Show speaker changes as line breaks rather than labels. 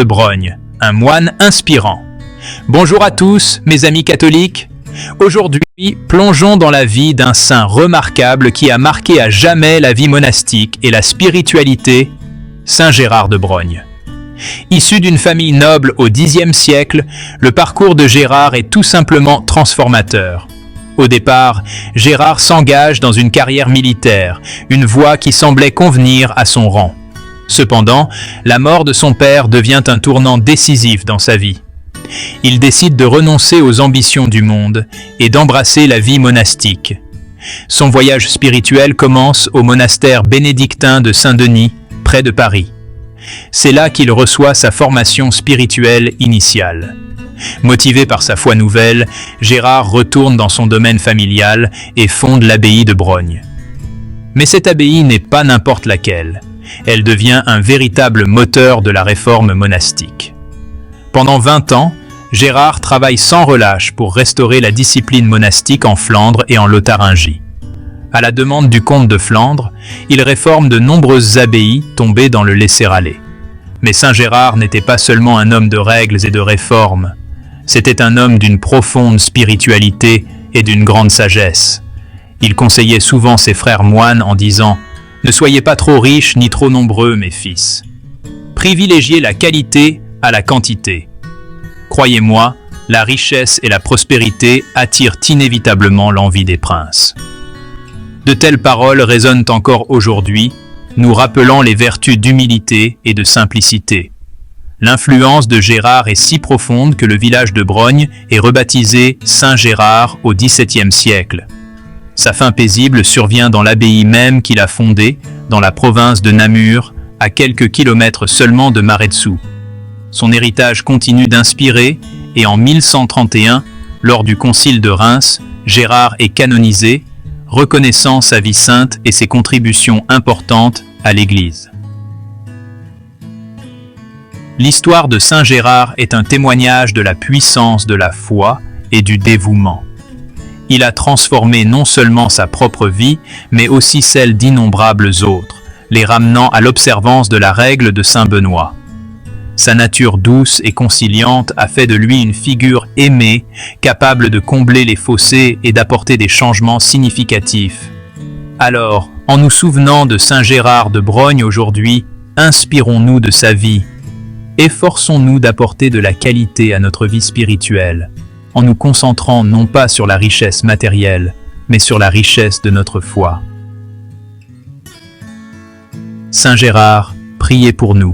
de Brogne, un moine inspirant. Bonjour à tous, mes amis catholiques. Aujourd'hui, plongeons dans la vie d'un saint remarquable qui a marqué à jamais la vie monastique et la spiritualité, Saint Gérard de Brogne. Issu d'une famille noble au Xe siècle, le parcours de Gérard est tout simplement transformateur. Au départ, Gérard s'engage dans une carrière militaire, une voie qui semblait convenir à son rang. Cependant, la mort de son père devient un tournant décisif dans sa vie. Il décide de renoncer aux ambitions du monde et d'embrasser la vie monastique. Son voyage spirituel commence au monastère bénédictin de Saint-Denis, près de Paris. C'est là qu'il reçoit sa formation spirituelle initiale. Motivé par sa foi nouvelle, Gérard retourne dans son domaine familial et fonde l'abbaye de Brogne. Mais cette abbaye n'est pas n'importe laquelle. Elle devient un véritable moteur de la réforme monastique. Pendant 20 ans, Gérard travaille sans relâche pour restaurer la discipline monastique en Flandre et en Lotharingie. À la demande du comte de Flandre, il réforme de nombreuses abbayes tombées dans le laisser-aller. Mais Saint Gérard n'était pas seulement un homme de règles et de réformes. C'était un homme d'une profonde spiritualité et d'une grande sagesse. Il conseillait souvent ses frères moines en disant « Ne soyez pas trop riches ni trop nombreux, mes fils. Privilégiez la qualité à la quantité. Croyez-moi, la richesse et la prospérité attirent inévitablement l'envie des princes. » De telles paroles résonnent encore aujourd'hui, nous rappelant les vertus d'humilité et de simplicité. L'influence de Gérard est si profonde que le village de Brogne est rebaptisé Saint-Gérard au XVIIe siècle. Sa fin paisible survient dans l'abbaye même qu'il a fondée, dans la province de Namur, à quelques kilomètres seulement de Maredsous. Son héritage continue d'inspirer, et en 1131, lors du concile de Reims, Gérard est canonisé, reconnaissant sa vie sainte et ses contributions importantes à l'Église. L'histoire de Saint Gérard est un témoignage de la puissance de la foi et du dévouement. Il a transformé non seulement sa propre vie, mais aussi celle d'innombrables autres, les ramenant à l'observance de la règle de Saint Benoît. Sa nature douce et conciliante a fait de lui une figure aimée, capable de combler les fossés et d'apporter des changements significatifs. Alors, en nous souvenant de Saint Gérard de Brogne aujourd'hui, inspirons-nous de sa vie. Efforçons-nous d'apporter de la qualité à notre vie spirituelle, en nous concentrant non pas sur la richesse matérielle, mais sur la richesse de notre foi. Saint Gérard, priez pour nous.